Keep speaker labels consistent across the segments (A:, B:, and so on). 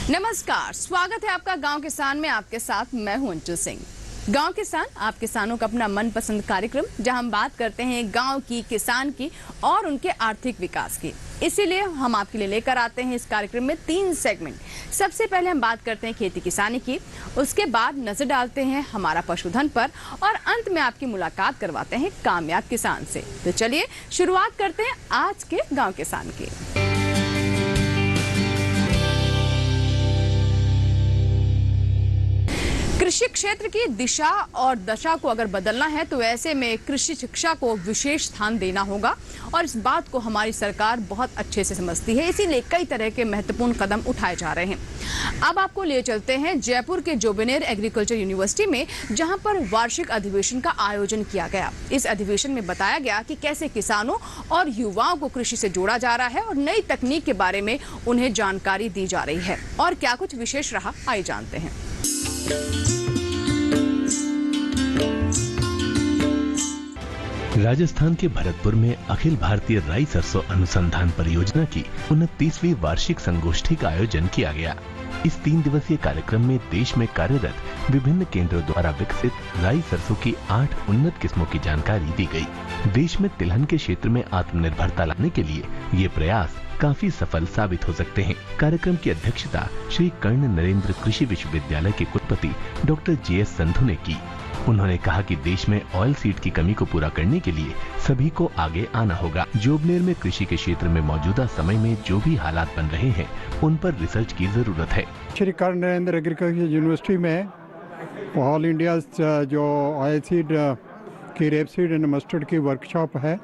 A: नमस्कार, स्वागत है आपका गांव किसान में। आपके साथ मैं हूं अंचल सिंह। गांव किसान आप किसानों का अपना मनपसंद कार्यक्रम, जहां हम बात करते हैं गांव की, किसान की और उनके आर्थिक विकास की। इसीलिए हम आपके लिए लेकर आते हैं इस कार्यक्रम में 3 सेगमेंट। सबसे पहले हम बात करते हैं खेती किसानी की, उसके बाद नजर डालते हैं हमारा पशुधन पर और अंत में आपकी मुलाकात करवाते हैं कामयाब किसान से। तो चलिए शुरुआत करते हैं आज के गाँव किसान की। कृषि क्षेत्र की दिशा और दशा को अगर बदलना है तो ऐसे में कृषि शिक्षा को विशेष स्थान देना होगा और इस बात को हमारी सरकार बहुत अच्छे से समझती है। इसीलिए कई तरह के महत्वपूर्ण कदम उठाए जा रहे हैं। अब आपको ले चलते हैं जयपुर के जोबनेर एग्रीकल्चर यूनिवर्सिटी में, जहां पर वार्षिक अधिवेशन का आयोजन किया गया। इस अधिवेशन में बताया गया कि कैसे किसानों और युवाओं को कृषि से जोड़ा जा रहा है और नई तकनीक के बारे में उन्हें जानकारी दी जा रही है। और क्या कुछ विशेष रहा, आइए जानते हैं।
B: राजस्थान के भरतपुर में अखिल भारतीय राई सरसों अनुसंधान परियोजना की 29वीं वार्षिक संगोष्ठी का आयोजन किया गया। इस 3 दिवसीय कार्यक्रम में देश में कार्यरत विभिन्न केंद्रों द्वारा विकसित राई सरसों की 8 उन्नत किस्मों की जानकारी दी गई। देश में तिलहन के क्षेत्र में आत्मनिर्भरता लाने के लिए ये प्रयास काफी सफल साबित हो सकते हैं। कार्यक्रम की अध्यक्षता श्री कर्ण नरेंद्र कृषि विश्वविद्यालय के कुलपति डॉक्टर JS संधू ने की। उन्होंने कहा कि देश में ऑयल सीड की कमी को पूरा करने के लिए सभी को आगे आना होगा। जोबनेर में कृषि के क्षेत्र में मौजूदा समय में जो भी हालात बन रहे हैं, उन पर रिसर्च की जरूरत है।
C: श्री कर्ण नरेंद्र एग्रीकल्चर यूनिवर्सिटी में ऑल इंडिया जो ऑयल सीड की रेपसीड एंड मस्टर्ड की वर्कशॉप है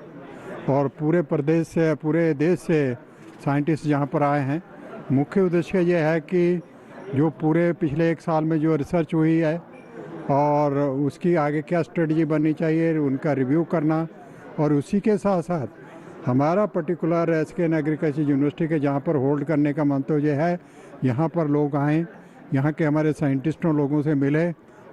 C: और पूरे प्रदेश से, पूरे देश से साइंटिस्ट यहाँ पर आए हैं। मुख्य उद्देश्य ये है कि जो पूरे पिछले 1 साल में जो रिसर्च हुई है और उसकी आगे क्या स्ट्रेटजी बननी चाहिए, उनका रिव्यू करना, और उसी के साथ साथ हमारा पर्टिकुलर SKN एग्रीकल्चर यूनिवर्सिटी के जहाँ पर होल्ड करने का मंतव्य ये है, यहाँ पर लोग आएँ, यहाँ के हमारे साइंटिस्टों लोगों से मिले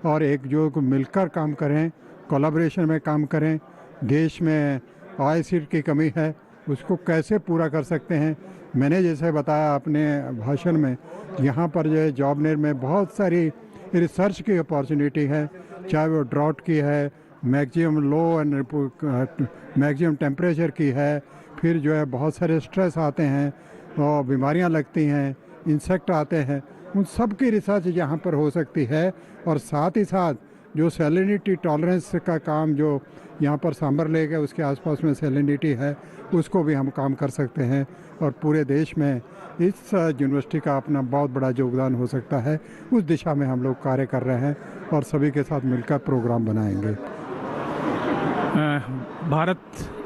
C: और एकजुट मिलकर काम करें, कोलैबोरेशन में काम करें। देश में ऑयल सीड की कमी है, उसको कैसे पूरा कर सकते हैं। मैंने जैसे बताया अपने भाषण में, यहाँ पर जो है जोबनेर में बहुत सारी रिसर्च की अपॉर्चुनिटी है, चाहे वो ड्राउट की है, maximum low and maximum temperature की है, फिर जो है बहुत सारे स्ट्रेस आते हैं और बीमारियाँ लगती हैं, इंसेक्ट आते हैं, उन सब की रिसर्च यहाँ पर हो सकती है। और साथ ही साथ जो सैलिनिटी टॉलरेंस का काम जो यहाँ पर सांबर लेक है उसके आसपास में सैलिनिटी है, उसको भी हम काम कर सकते हैं और पूरे देश में इस यूनिवर्सिटी का अपना बहुत बड़ा योगदान हो सकता है। उस दिशा में हम लोग कार्य कर रहे हैं और सभी के साथ मिलकर प्रोग्राम बनाएंगे।
D: भारत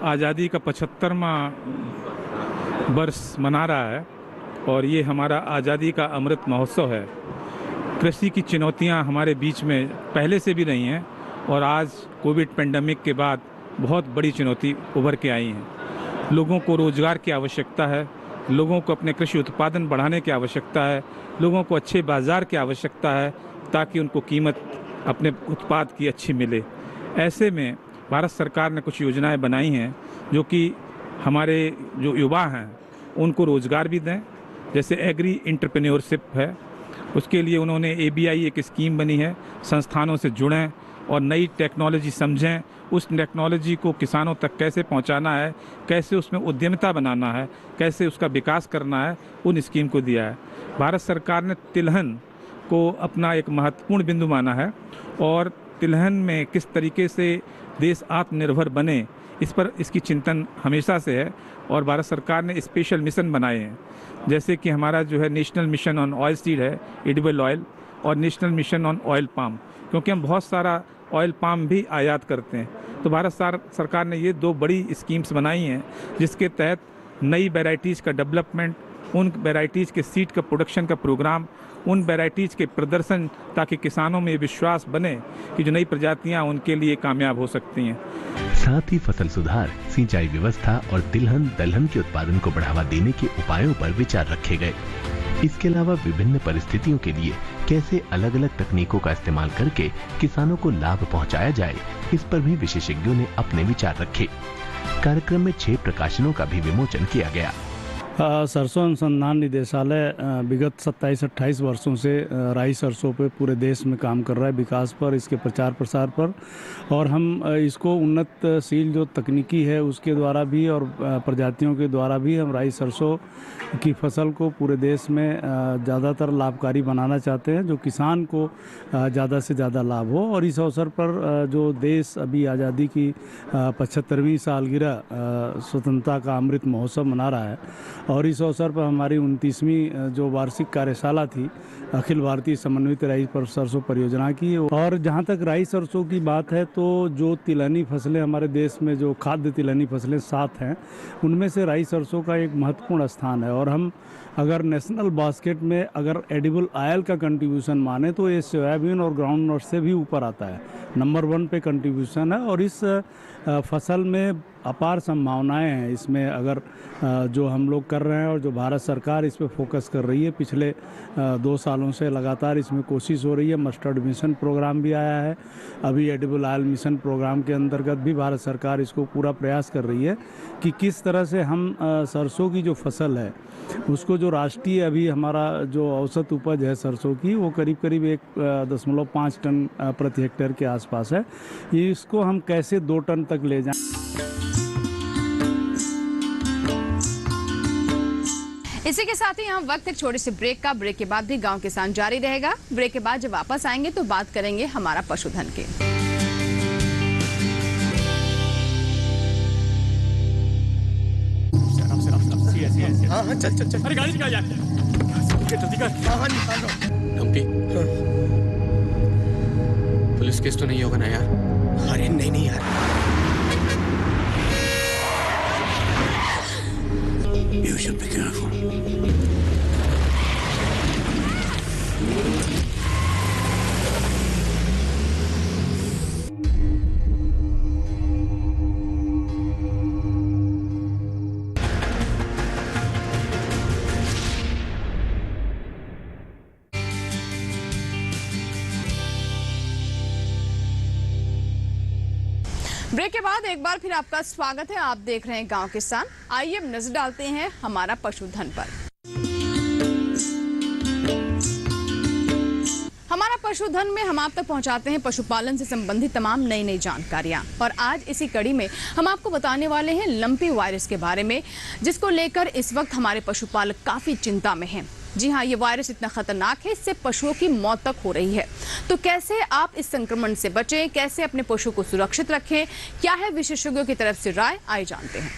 D: आज़ादी का 75वां वर्ष मना रहा है और ये हमारा आज़ादी का अमृत महोत्सव है। कृषि की चुनौतियां हमारे बीच में पहले से भी रही हैं और आज कोविड पेंडेमिक के बाद बहुत बड़ी चुनौती उभर के आई हैं। लोगों को रोजगार की आवश्यकता है, लोगों को अपने कृषि उत्पादन बढ़ाने की आवश्यकता है, लोगों को अच्छे बाज़ार की आवश्यकता है ताकि उनको कीमत अपने उत्पाद की अच्छी मिले। ऐसे में भारत सरकार ने कुछ योजनाएं बनाई हैं जो कि हमारे जो युवा हैं उनको रोज़गार भी दें। जैसे एग्री एंटरप्रेन्योरशिप है, उसके लिए उन्होंने ABI एक स्कीम बनी है, संस्थानों से जुड़ें और नई टेक्नोलॉजी समझें, उस टेक्नोलॉजी को किसानों तक कैसे पहुंचाना है, कैसे उसमें उद्यमिता बनाना है, कैसे उसका विकास करना है, उन स्कीम को दिया है। भारत सरकार ने तिलहन को अपना एक महत्वपूर्ण बिंदु माना है और तिलहन में किस तरीके से देश आत्मनिर्भर बने, इस पर इसकी चिंतन हमेशा से है और भारत सरकार ने स्पेशल मिशन बनाए हैं। जैसे कि हमारा जो है national mission on oil seed है, एडिबल ऑयल, और national mission on oil palm, क्योंकि हम बहुत सारा ऑयल पाम भी आयात करते हैं। तो भारत सरकार ने ये 2 बड़ी स्कीम्स बनाई हैं जिसके तहत नई वैरायटीज़ का डेवलपमेंट, उन वैरायटीज़ के सीड का प्रोडक्शन का प्रोग्राम, उन वैरायटीज़ के प्रदर्शन, ताकि किसानों में विश्वास बने कि जो नई प्रजातियां उनके लिए कामयाब हो सकती हैं।
B: साथ ही फसल सुधार, सिंचाई व्यवस्था और तिलहन दलहन के उत्पादन को बढ़ावा देने के उपायों पर विचार रखे गए। इसके अलावा विभिन्न परिस्थितियों के लिए कैसे अलग अलग तकनीकों का इस्तेमाल करके किसानों को लाभ पहुंचाया जाए, इस पर भी विशेषज्ञों ने अपने विचार रखे। कार्यक्रम में 6 प्रकाशनों का भी विमोचन किया गया।
E: सरसों अनुसंधान निदेशालय विगत 27-28 वर्षों से राई सरसों पे पूरे देश में काम कर रहा है, विकास पर, इसके प्रचार प्रसार पर। और हम इसको उन्नतशील जो तकनीकी है उसके द्वारा भी और प्रजातियों के द्वारा भी हम राई सरसों की फसल को पूरे देश में ज़्यादातर लाभकारी बनाना चाहते हैं, जो किसान को ज़्यादा से ज़्यादा लाभ हो। और इस अवसर पर जो देश अभी आज़ादी की 75वीं सालगिरह स्वतंत्रता का अमृत महोत्सव मना रहा है, और इस अवसर पर हमारी 29वीं जो वार्षिक कार्यशाला थी अखिल भारतीय समन्वित राई सरसों परियोजना की। और जहाँ तक राई सरसों की बात है तो जो तिलहनी फसलें हमारे देश में, जो खाद्य तिलहनी फसलें 7 हैं, उनमें से राई सरसों का एक महत्वपूर्ण स्थान है। और हम अगर नेशनल बास्केट में अगर एडिबल ऑयल का कंट्रीब्यूशन माने तो ये सोयाबीन और ग्राउंड नट से भी ऊपर आता है, नंबर 1 पे कंट्रीब्यूशन है। और इस फसल में अपार संभावनाएं हैं। इसमें अगर जो हम लोग कर रहे हैं और जो भारत सरकार इस पे फोकस कर रही है, पिछले 2 सालों से लगातार इसमें कोशिश हो रही है। मस्टर्ड मिशन प्रोग्राम भी आया है, अभी एडिबल ऑयल मिशन प्रोग्राम के अंतर्गत भी भारत सरकार इसको पूरा प्रयास कर रही है कि किस तरह से हम सरसों की जो फसल है उसको, जो राष्ट्रीय अभी हमारा जो औसत उपज है सरसों की वो करीब 1.5 टन प्रति हेक्टेयर के आसपास है, इसको हम कैसे 2 टन तक ले जाएं।
A: इसी के साथ ही यहाँ वक्त एक छोटे से ब्रेक का। ब्रेक के बाद भी गांव किसान जारी रहेगा। ब्रेक के बाद जब वापस आएंगे तो बात करेंगे हमारा पशुधन के।
F: हाँ चल अरे गाड़ी निकाल यार, जल्दी कर। हाँ निकाल रहा हूँ।
G: लंपी, पुलिस केस तो नहीं होगा ना यार?
F: अरे नहीं यार, you should be careful.
A: Break के बाद एक बार फिर आपका स्वागत है। आप देख रहे हैं गांव किसान। आइए अब नजर डालते हैं हमारा पशुधन पर। हमारा पशुधन में हम आप तक पहुंचाते हैं पशुपालन से संबंधित तमाम नई जानकारियां। और आज इसी कड़ी में हम आपको बताने वाले हैं लंपी वायरस के बारे में, जिसको लेकर इस वक्त हमारे पशुपालक काफी चिंता में हैं। जी हाँ, ये वायरस इतना खतरनाक है, इससे पशुओं की मौत तक हो रही है। तो कैसे आप इस संक्रमण से बचें, कैसे अपने पशु को सुरक्षित रखें, क्या है विशेषज्ञों की तरफ से राय, आइए जानते हैं।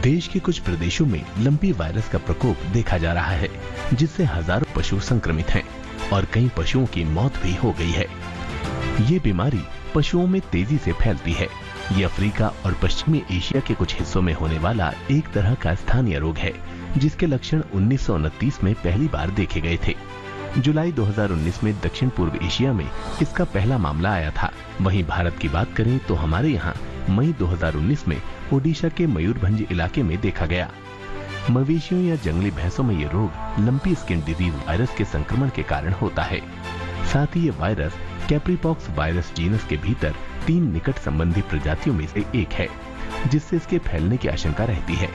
B: देश के कुछ प्रदेशों में लंपी वायरस का प्रकोप देखा जा रहा है, जिससे हजारों पशु संक्रमित हैं और कई पशुओं की मौत भी हो गई है। ये बीमारी पशुओं में तेजी से फैलती है। ये अफ्रीका और पश्चिमी एशिया के कुछ हिस्सों में होने वाला एक तरह का स्थानीय रोग है, जिसके लक्षण 1929 में पहली बार देखे गए थे। जुलाई 2019 में दक्षिण पूर्व एशिया में इसका पहला मामला आया था। वहीं भारत की बात करें तो हमारे यहाँ मई 2019 में ओडिशा के मयूरभंज इलाके में देखा गया। मवेशियों या जंगली भैंसों में ये रोग लंपी स्किन डिजीज वायरस के संक्रमण के कारण होता है। साथ ही ये वायरस कैप्रीपॉक्स वायरस जीनस के भीतर 3 निकट संबंधी प्रजातियों में से एक है, जिससे इसके फैलने की आशंका रहती है।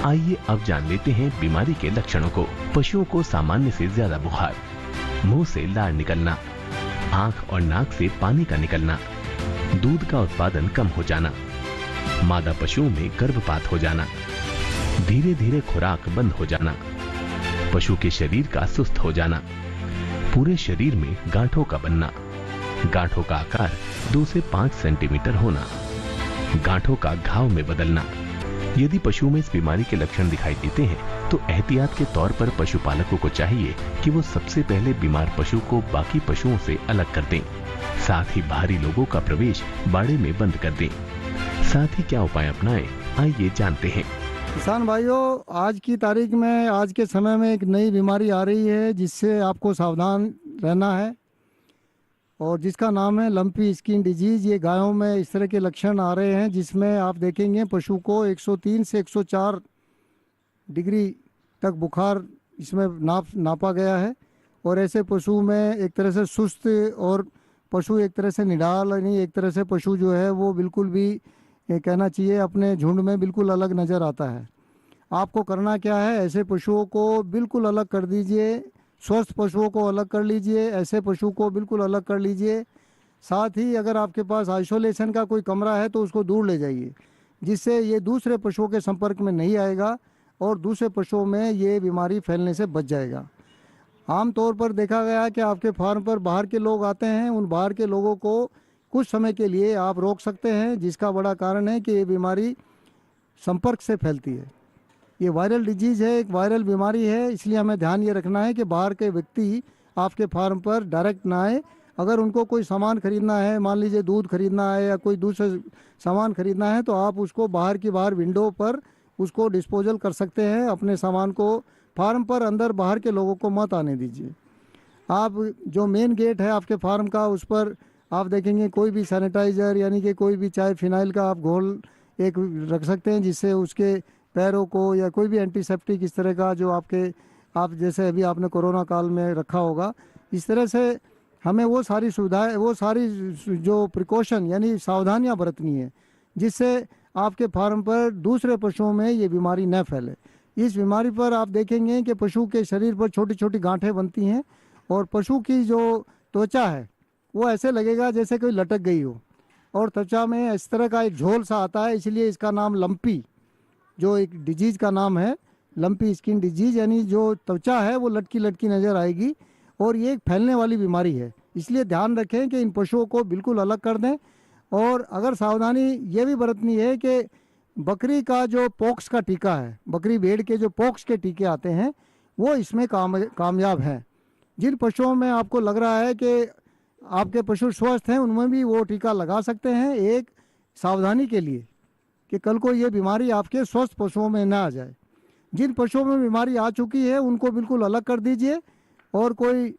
B: आइए अब जान लेते हैं बीमारी के लक्षणों को। पशुओं को सामान्य से ज्यादा बुखार, मुंह से लार निकलना, आंख और नाक से पानी का निकलना, दूध का उत्पादन कम हो जाना, मादा पशुओं में गर्भपात हो जाना, धीरे धीरे खुराक बंद हो जाना, पशु के शरीर का सुस्त हो जाना, पूरे शरीर में गांठों का बनना, गांठों का आकार 2 से 5 सेंटीमीटर होना, गांठों का घाव में बदलना। यदि पशु में इस बीमारी के लक्षण दिखाई देते हैं तो एहतियात के तौर पर पशुपालकों को चाहिए कि वो सबसे पहले बीमार पशु को बाकी पशुओं से अलग कर दें। साथ ही बाहरी लोगों का प्रवेश बाड़े में बंद कर दें। साथ ही क्या उपाय अपनाएं, आइए जानते हैं।
H: किसान भाइयों, आज की तारीख में, आज के समय में एक नई बीमारी आ रही है जिससे आपको सावधान रहना है, और जिसका नाम है लंपी स्किन डिजीज़। ये गायों में इस तरह के लक्षण आ रहे हैं जिसमें आप देखेंगे पशु को 103 से 104 डिग्री तक बुखार इसमें नापा गया है। और ऐसे पशु में एक तरह से सुस्त और पशु एक तरह से निडाल, नहीं, एक तरह से पशु जो है वो बिल्कुल भी ये कहना चाहिए अपने झुंड में बिल्कुल अलग नज़र आता है। आपको करना क्या है, ऐसे पशुओं को बिल्कुल अलग कर दीजिए, स्वस्थ पशुओं को अलग कर लीजिए, ऐसे पशु को बिल्कुल अलग कर लीजिए। साथ ही अगर आपके पास आइसोलेशन का कोई कमरा है तो उसको दूर ले जाइए, जिससे ये दूसरे पशुओं के संपर्क में नहीं आएगा और दूसरे पशुओं में ये बीमारी फैलने से बच जाएगा। आम तौर पर देखा गया है कि आपके फार्म पर बाहर के लोग आते हैं, उन बाहर के लोगों को कुछ समय के लिए आप रोक सकते हैं, जिसका बड़ा कारण है कि ये बीमारी संपर्क से फैलती है। ये वायरल डिजीज़ है, एक वायरल बीमारी है, इसलिए हमें ध्यान ये रखना है कि बाहर के व्यक्ति आपके फार्म पर डायरेक्ट ना आए। अगर उनको कोई सामान खरीदना है, मान लीजिए दूध खरीदना है या कोई दूसरा सामान खरीदना है, तो आप उसको बाहर की बाहर विंडो पर उसको डिस्पोजल कर सकते हैं। अपने सामान को फार्म पर अंदर बाहर के लोगों को मत आने दीजिए। आप जो मेन गेट है आपके फार्म का, उस पर आप देखेंगे कोई भी सैनिटाइज़र यानी कि कोई भी चाहे फिनाइल का आप घोल एक रख सकते हैं, जिससे उसके पैरों को या कोई भी एंटीसेप्टिक इस तरह का जो आप जैसे अभी आपने कोरोना काल में रखा होगा, इस तरह से हमें वो सारी सुविधाएं, वो सारी जो प्रिकॉशन यानी सावधानियां बरतनी है, जिससे आपके फार्म पर दूसरे पशुओं में ये बीमारी न फैले। इस बीमारी पर आप देखेंगे कि पशु के शरीर पर छोटी छोटी गांठें बनती हैं और पशु की जो त्वचा है वो ऐसे लगेगा जैसे कोई लटक गई हो, और त्वचा में इस तरह का एक झोल सा आता है, इसलिए इसका नाम लंपी, जो एक डिजीज़ का नाम है, लंपी स्किन डिजीज़, यानी जो त्वचा है वो लटकी लटकी नज़र आएगी और ये एक फैलने वाली बीमारी है। इसलिए ध्यान रखें कि इन पशुओं को बिल्कुल अलग कर दें। और अगर सावधानी ये भी बरतनी है कि बकरी का जो पॉक्स का टीका है, बकरी भेड़ के जो पॉक्स के टीके आते हैं वो इसमें कामयाब हैं। जिन पशुओं में आपको लग रहा है कि आपके पशु स्वस्थ हैं, उनमें भी वो टीका लगा सकते हैं, एक सावधानी के लिए कि कल को ये बीमारी आपके स्वस्थ पशुओं में ना आ जाए। जिन पशुओं में बीमारी आ चुकी है उनको बिल्कुल अलग कर दीजिए, और कोई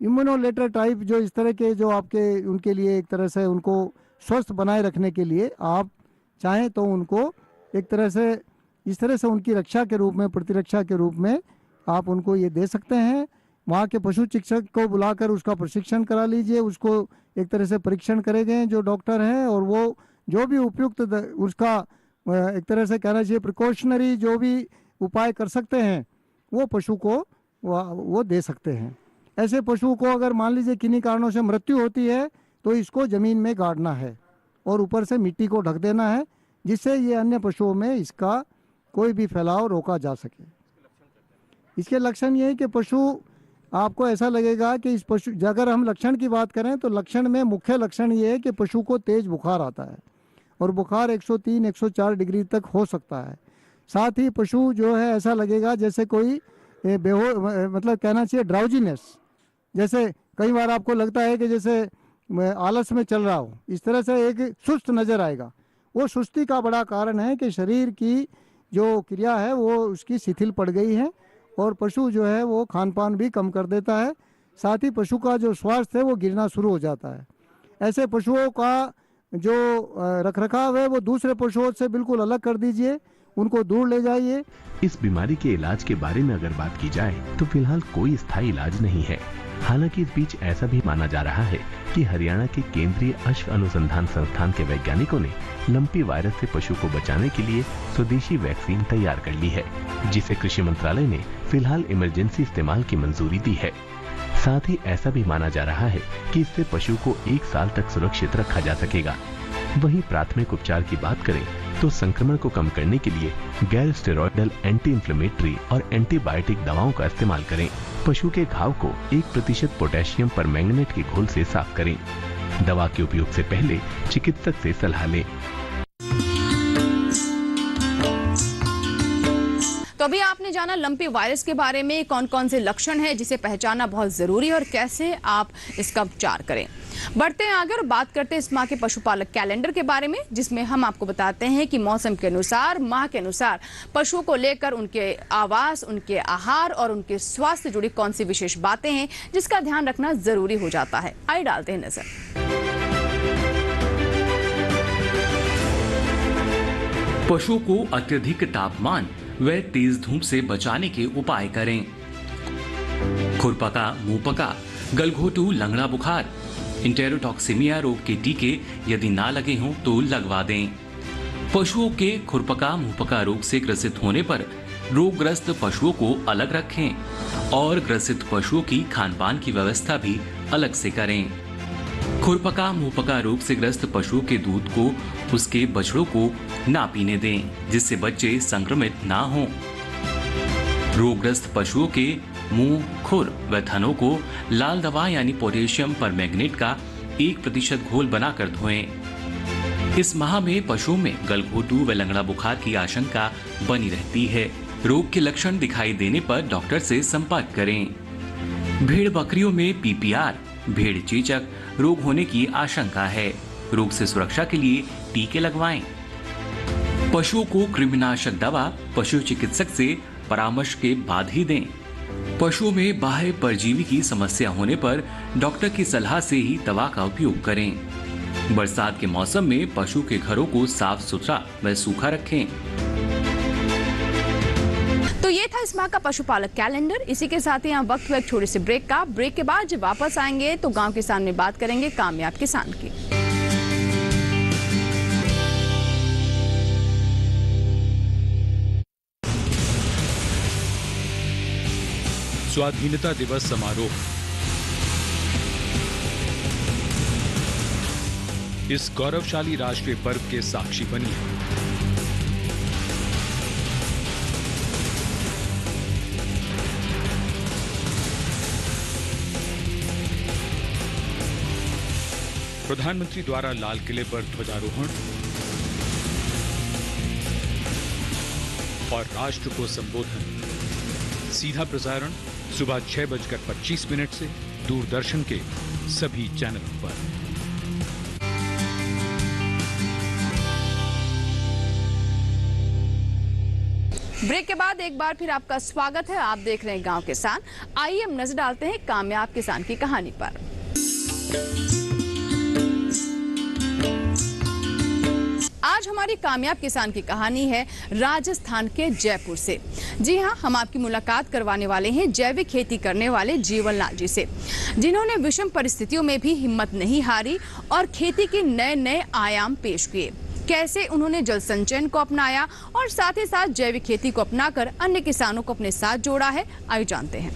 H: इम्यूनोलेटर टाइप जो इस तरह के जो आपके उनके लिए एक तरह से उनको स्वस्थ बनाए रखने के लिए आप चाहें तो उनको एक तरह से इस तरह से उनकी रक्षा के रूप में, प्रतिरक्षा के रूप में आप उनको ये दे सकते हैं। वहाँ के पशु चिकित्सक को बुलाकर उसका प्रशिक्षण करा लीजिए, उसको एक तरह से परीक्षण करेंगे जो डॉक्टर हैं, और वो जो भी उपयुक्त उसका एक तरह से कहना चाहिए प्रिकॉशनरी जो भी उपाय कर सकते हैं वो पशु को वो दे सकते हैं। ऐसे पशु को अगर मान लीजिए किन्हीं कारणों से मृत्यु होती है तो इसको ज़मीन में गाड़ना है और ऊपर से मिट्टी को ढक देना है, जिससे ये अन्य पशुओं में इसका कोई भी फैलाव रोका जा सके। इसके लक्षण ये है कि पशु आपको ऐसा लगेगा कि इस पशु, अगर हम लक्षण की बात करें तो लक्षण में मुख्य लक्षण ये है कि पशु को तेज बुखार आता है और बुखार 103-104 डिग्री तक हो सकता है। साथ ही पशु जो है ऐसा लगेगा जैसे कोई मतलब कहना चाहिए ड्राउजीनेस, जैसे कई बार आपको लगता है कि जैसे आलस में चल रहा हो, इस तरह से एक सुस्त नज़र आएगा। वो सुस्ती का बड़ा कारण है कि शरीर की जो क्रिया है वो उसकी शिथिल पड़ गई है और पशु जो है वो खान पान भी कम कर देता है। साथ ही पशु का जो स्वास्थ्य है वो गिरना शुरू हो जाता है। ऐसे पशुओं का जो रखरखाव है वो दूसरे पशुओं से बिल्कुल अलग कर दीजिए, उनको दूर ले जाइए।
B: इस बीमारी के इलाज के बारे में अगर बात की जाए तो फिलहाल कोई स्थायी इलाज नहीं है। हालांकि इस बीच ऐसा भी माना जा रहा है कि हरियाणा के केंद्रीय अश्व अनुसंधान संस्थान के वैज्ञानिकों ने लंपी वायरस से पशु को बचाने के लिए स्वदेशी वैक्सीन तैयार कर ली है, जिसे कृषि मंत्रालय ने फिलहाल इमरजेंसी इस्तेमाल की मंजूरी दी है। साथ ही ऐसा भी माना जा रहा है कि इससे पशु को 1 साल तक सुरक्षित रखा जा सकेगा। वहीं प्राथमिक उपचार की बात करें तो संक्रमण को कम करने के लिए गैर स्टेरॉयडल एंटी इंफ्लेमेटरी और एंटीबायोटिक दवाओं का इस्तेमाल करें। पशु के घाव को 1% पोटेशियम परमैंगनेट के घोल से साफ करें। दवा के उपयोग से पहले चिकित्सक से सलाह लें।
A: तो अभी आपने जाना लंपी वायरस के बारे में, कौन कौन से लक्षण हैं जिसे पहचानना बहुत जरूरी है और कैसे आप इसका उपचार करें। बढ़ते हैं आगे और बात करते हैं इस माह के पशुपालक कैलेंडर के बारे में, जिसमें हम आपको बताते हैं कि मौसम के अनुसार, माह के अनुसार पशुओं को लेकर उनके आवास, उनके आहार और उनके स्वास्थ्य से जुड़ी कौन सी विशेष बातें हैं जिसका ध्यान रखना जरूरी हो जाता है। आइए डालते हैं नजर।
I: पशुओं को अत्यधिक तापमान व तेज धूप से बचाने के उपाय करें। खुरपका, मुंहपका, गलघोटू, लंगड़ा बुखार, इंटेरोटॉक्सिमिया रोग के टीके यदि ना लगे हों तो लगवा दें। पशुओं के खुरपका मुंहपका रोग से ग्रसित होने पर रोगग्रस्त पशुओं को अलग रखें और ग्रसित पशुओं की खानपान की व्यवस्था भी अलग से करें। खुरपका मुंहपका रोग से ग्रस्त पशुओं के दूध को उसके बछड़ों को ना पीने दें, जिससे बच्चे संक्रमित ना हों। रोगग्रस्त पशुओं के मुंह, खुर व थनों को लाल दवा यानी पोटेशियम परमैंगनेट का 1% घोल बनाकर धोएं। इस माह में पशुओं में गलघोटू व लंगड़ा बुखार की आशंका बनी रहती है। रोग के लक्षण दिखाई देने पर डॉक्टर से संपर्क करें। भेड़ बकरियों में PPR, भेड़ चेचक रोग होने की आशंका है। रोग से सुरक्षा के लिए टीके लगवाएं। पशुओं को कृमिनाशक दवा पशु चिकित्सक से परामर्श के बाद ही दें। पशुओं में बाह्य परजीवी की समस्या होने पर डॉक्टर की सलाह से ही दवा का उपयोग करें। बरसात के मौसम में पशु के घरों को साफ सुथरा व सूखा रखें।
A: तो ये था इस माह का पशुपालक कैलेंडर। इसी के साथ ही यहाँ वक्त हुआ एक छोटे से ब्रेक का। ब्रेक के बाद जब वापस आएंगे तो गांव किसान में बात करेंगे कामयाब किसान की।
J: स्वाधीनता दिवस समारोह इस गौरवशाली राष्ट्रीय पर्व के साक्षी बनी है। प्रधानमंत्री द्वारा लाल किले पर ध्वजारोहण और राष्ट्र को संबोधन, सीधा प्रसारण सुबह 6:25 से दूरदर्शन के सभी चैनलों पर।
A: ब्रेक के बाद एक बार फिर आपका स्वागत है। आप देख रहे हैं गांव किसान। आइए हम नजर डालते हैं कामयाब किसान की कहानी पर। आज हमारी कामयाब किसान की कहानी है राजस्थान के जयपुर से। जी हां, हम आपकी मुलाकात करवाने वाले हैं जैविक खेती करने वाले जीवनलाल जी से, जिन्होंने विषम परिस्थितियों में भी हिम्मत नहीं हारी और खेती के नए नए आयाम पेश किए। कैसे उन्होंने जल संचयन को अपनाया और साथ ही साथ जैविक खेती को अपनाकर अन्य किसानों को अपने साथ जोड़ा है, आइए जानते हैं।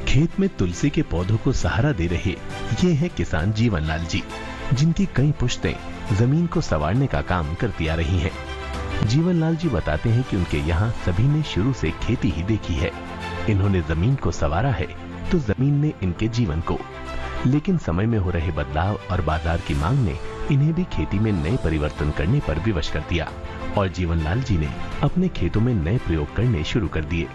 B: खेत में तुलसी के पौधों को सहारा दे रहे ये हैं किसान जीवनलाल जी, जिनकी कई पुश्तें जमीन को संवारने का काम करती आ रही हैं। जीवनलाल जी बताते हैं कि उनके यहाँ सभी ने शुरू से खेती ही देखी है। इन्होंने जमीन को संवारा है तो जमीन ने इनके जीवन को। लेकिन समय में हो रहे बदलाव और बाजार की मांग ने इन्हें भी खेती में नए परिवर्तन करने पर विवश कर दिया और जीवनलाल जी ने अपने खेतों में नए प्रयोग करने शुरू कर दिए।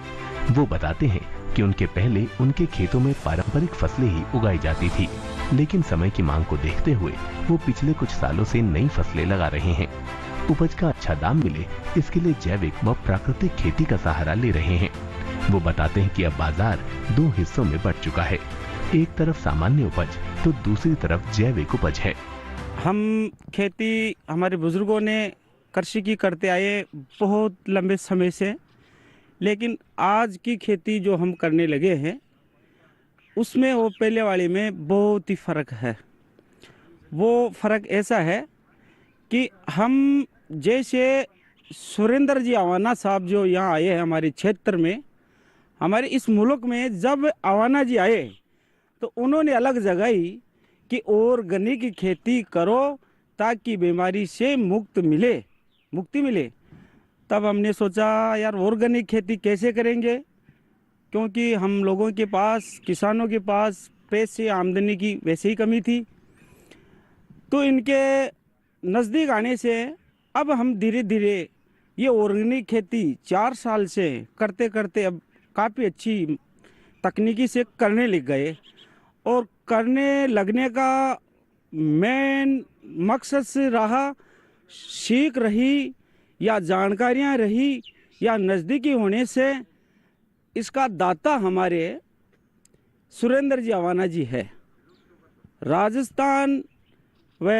B: वो बताते हैं कि उनके पहले उनके खेतों में पारंपरिक फसलें ही उगाई जाती थी, लेकिन समय की मांग को देखते हुए वो पिछले कुछ सालों से नई फसलें लगा रहे हैं। उपज का अच्छा दाम मिले इसके लिए जैविक व प्राकृतिक खेती का सहारा ले रहे हैं। वो बताते हैं कि अब बाजार 2 हिस्सों में बंट चुका है, एक तरफ सामान्य उपज तो दूसरी तरफ जैविक उपज है।
E: हम खेती हमारे बुजुर्गों ने कृषि की करते आए बहुत लंबे समय से, लेकिन आज की खेती जो हम करने लगे हैं उसमें वो पहले वाले में बहुत ही फ़र्क है। वो फ़र्क ऐसा है कि हम जैसे सुरेंद्र जी आवाना साहब जो यहाँ आए हैं हमारे क्षेत्र में, हमारे इस मुल्क में जब आवाना जी आए तो उन्होंने अलग जगाई कि ऑर्गेनिक खेती करो ताकि बीमारी से मुक्ति मिले। तब हमने सोचा यार ऑर्गेनिक खेती कैसे करेंगे, क्योंकि हम लोगों के पास, किसानों के पास पैसे आमदनी की वैसे ही कमी थी। तो इनके नज़दीक आने से अब हम धीरे धीरे ये ऑर्गेनिक खेती 4 साल से करते करते अब काफ़ी अच्छी तकनीकी से करने लग गए। और करने लगने का मेन मकसद से रहा, सीख रही या जानकारियाँ रही या नज़दीकी होने से इसका दाता हमारे सुरेंद्र जी आवाना जी है। राजस्थान व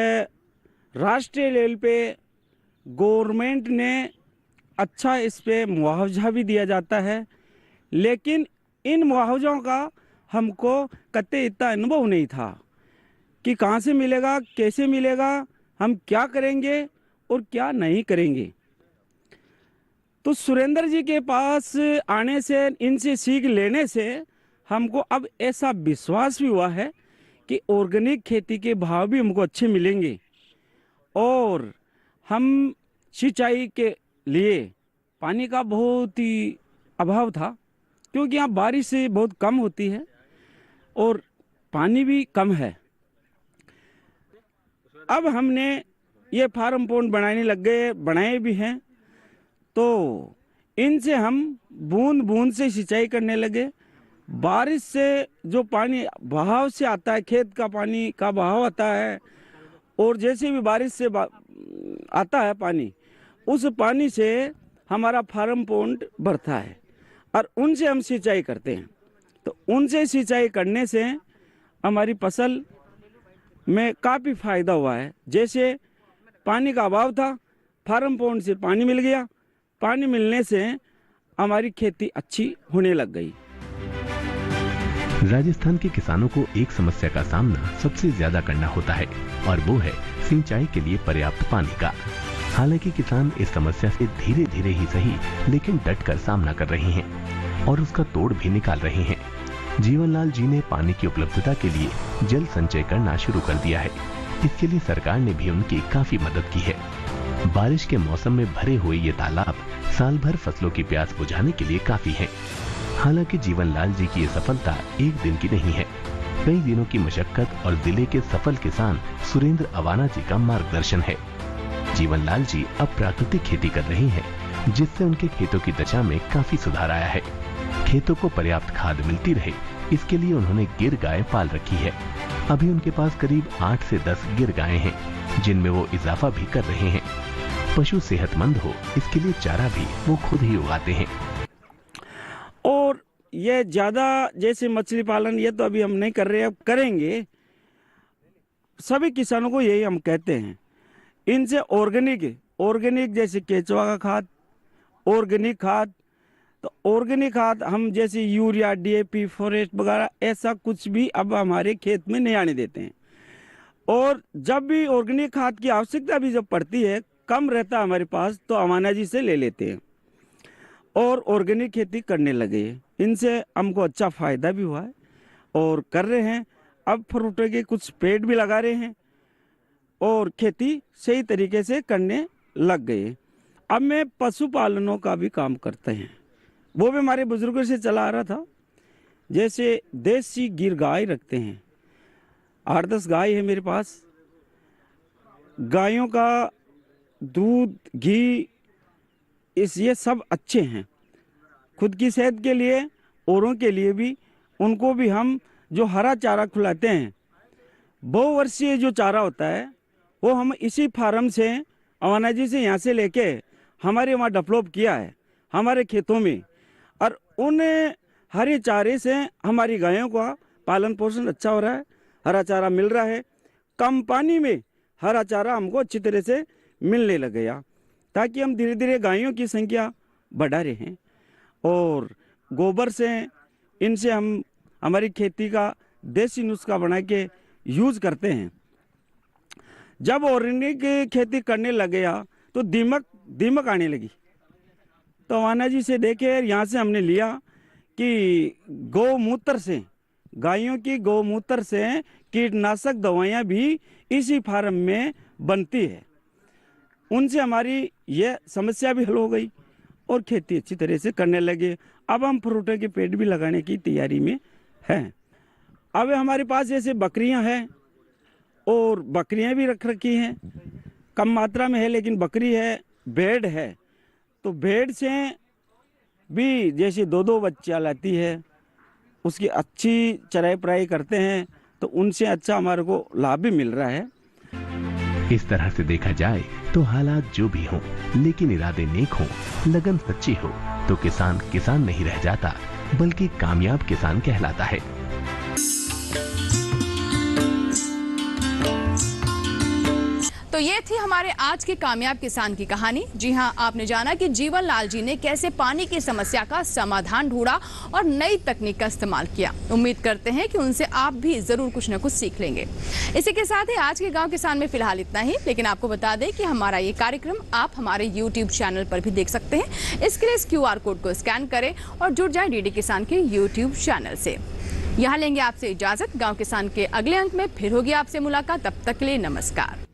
E: राष्ट्रीय लेवल पे गवर्नमेंट ने अच्छा इस पे मुआवजा भी दिया जाता है, लेकिन इन मुआवजों का हमको कतई इतना अनुभव नहीं था
K: कि कहाँ से मिलेगा, कैसे मिलेगा, हम क्या करेंगे और क्या नहीं करेंगे। तो सुरेंद्र जी के पास आने से, इनसे सीख लेने से हमको अब ऐसा विश्वास भी हुआ है कि ऑर्गेनिक खेती के भाव भी हमको अच्छे मिलेंगे। और हम सिंचाई के लिए पानी का बहुत ही अभाव था, क्योंकि यहाँ बारिश बहुत कम होती है और पानी भी कम है। अब हमने ये फार्म पॉन्ड बनाने लग गए, बनाए भी हैं, तो इनसे हम बूंद बूंद से सिंचाई करने लगे। बारिश से जो पानी बहाव से आता है, खेत का पानी का बहाव आता है, और जैसे भी बारिश से आता है पानी, उस पानी से हमारा फार्म पॉन्ड भरता है और उनसे हम सिंचाई करते हैं। तो उनसे सिंचाई करने से हमारी फसल में काफ़ी फायदा हुआ है। जैसे पानी का अभाव था, फार्म पॉन्ड से पानी मिल गया, पानी मिलने से हमारी खेती अच्छी होने लग गई।
B: राजस्थान के किसानों को एक समस्या का सामना सबसे ज्यादा करना होता है और वो है सिंचाई के लिए पर्याप्त पानी का। हालांकि किसान इस समस्या से धीरे धीरे ही सही लेकिन डट कर सामना कर रहे हैं और उसका तोड़ भी निकाल रहे हैं। जीवनलाल जी ने पानी की उपलब्धता के लिए जल संचय करना शुरू कर दिया है। इसके लिए सरकार ने भी उनकी काफी मदद की है। बारिश के मौसम में भरे हुए ये तालाब साल भर फसलों की प्यास बुझाने के लिए काफी है। हालांकि जीवनलाल जी की ये सफलता एक दिन की नहीं है, कई दिनों की मशक्कत और जिले के सफल किसान सुरेंद्र अवाना जी का मार्गदर्शन है। जीवनलाल जी अब प्राकृतिक खेती कर रहे हैं, जिससे उनके खेतों की दशा में काफी सुधार आया है। खेतों को पर्याप्त खाद मिलती रहे, इसके लिए उन्होंने गिर गाय पाल रखी है। अभी उनके पास करीब 8 से 10 गिर गायें हैं, जिनमें वो इजाफा भी कर रहे हैं। पशु सेहतमंद हो, इसके लिए चारा भी वो खुद ही उगाते हैं।
K: और ये ज्यादा जैसे मछली पालन, ये तो अभी हम नहीं कर रहे, अब करेंगे। सभी किसानों को यही हम कहते हैं, इनसे ऑर्गेनिक जैसे केचुआ का खाद, ऑर्गेनिक खाद, तो ऑर्गेनिक खाद हम जैसे यूरिया, डीएपी, फॉरेस्ट वगैरह ऐसा कुछ भी अब हमारे खेत में नहीं आने देते हैं। और जब भी ऑर्गेनिक खाद की आवश्यकता भी जब पड़ती है, कम रहता है हमारे पास, तो अवाना जी से ले लेते हैं और ऑर्गेनिक खेती करने लगे। इनसे हमको अच्छा फायदा भी हुआ है और कर रहे हैं। अब फ्रूटों के कुछ पेड़ भी लगा रहे हैं और खेती सही तरीके से करने लग गए। अब मैं पशुपालनों का भी काम करते हैं, वो भी हमारे बुजुर्गों से चला आ रहा था। जैसे देसी गिर गाय रखते हैं, 8-10 गाय है मेरे पास। गायों का दूध, घी, ये सब अच्छे हैं खुद की सेहत के लिए, औरों के लिए भी। उनको भी हम जो हरा चारा खिलाते हैं, बहुवर्षीय जो चारा होता है, वो हम इसी फार्म से, अवाना जी से यहाँ से लेके हमारे वहाँ डेवलप किया है हमारे खेतों में। और उन हरे चारे से हमारी गायों का पालन पोषण अच्छा हो रहा है, हरा चारा मिल रहा है। कम पानी में हरा चारा हमको अच्छी तरह से मिलने लग गया, ताकि हम धीरे धीरे गायों की संख्या बढ़ा रहे हैं। और गोबर से, इनसे हम हमारी खेती का देसी नुस्खा बना के यूज करते हैं। जब ऑर्गेनिक खेती करने लगे तो दीमक आने लगी, तो अवाना जी से देखे, यहाँ से हमने लिया कि गौमूत्र से, गायों की गौमूत्र से कीटनाशक दवाइयाँ भी इसी फार्म में बनती है। उनसे हमारी ये समस्या भी हल हो गई और खेती अच्छी तरह से करने लगे। अब हम फ्रूटों के पेड़ भी लगाने की तैयारी में हैं। अब हमारे पास जैसे बकरियां हैं, और बकरियां भी रख रखी हैं, कम मात्रा में है लेकिन बकरी है, भेड़ है। तो भेड़ से भी जैसे 2-2 बच्चा लाती है, उसकी अच्छी चराई पराई करते हैं, तो उनसे अच्छा हमारे को लाभ भी मिल रहा है।
B: इस तरह से देखा जाए तो हालात जो भी हों, लेकिन इरादे नेक हों, लगन सच्ची हो, तो किसान किसान नहीं रह जाता, बल्कि कामयाब किसान कहलाता है।
A: तो तो ये थी हमारे आज के कामयाब किसान की कहानी। जी हाँ, आपने जाना कि जीवन लाल जी ने कैसे पानी की समस्या का समाधान ढूंढा और नई तकनीक का इस्तेमाल किया। उम्मीद करते हैं कि उनसे आप भी जरूर कुछ न कुछ सीख लेंगे। इसी के साथ ही आज के गांव किसान में फिलहाल इतना ही, लेकिन आपको बता दें कि हमारा ये कार्यक्रम आप हमारे YouTube चैनल पर भी देख सकते हैं। इसके लिए इस QR कोड को स्कैन करें और जुड़ जाएं DD किसान के YouTube चैनल से। यहाँ लेंगे आपसे इजाजत। गांव किसान के अगले अंक में फिर होगी आपसे मुलाकात। तब तक के लिए नमस्कार।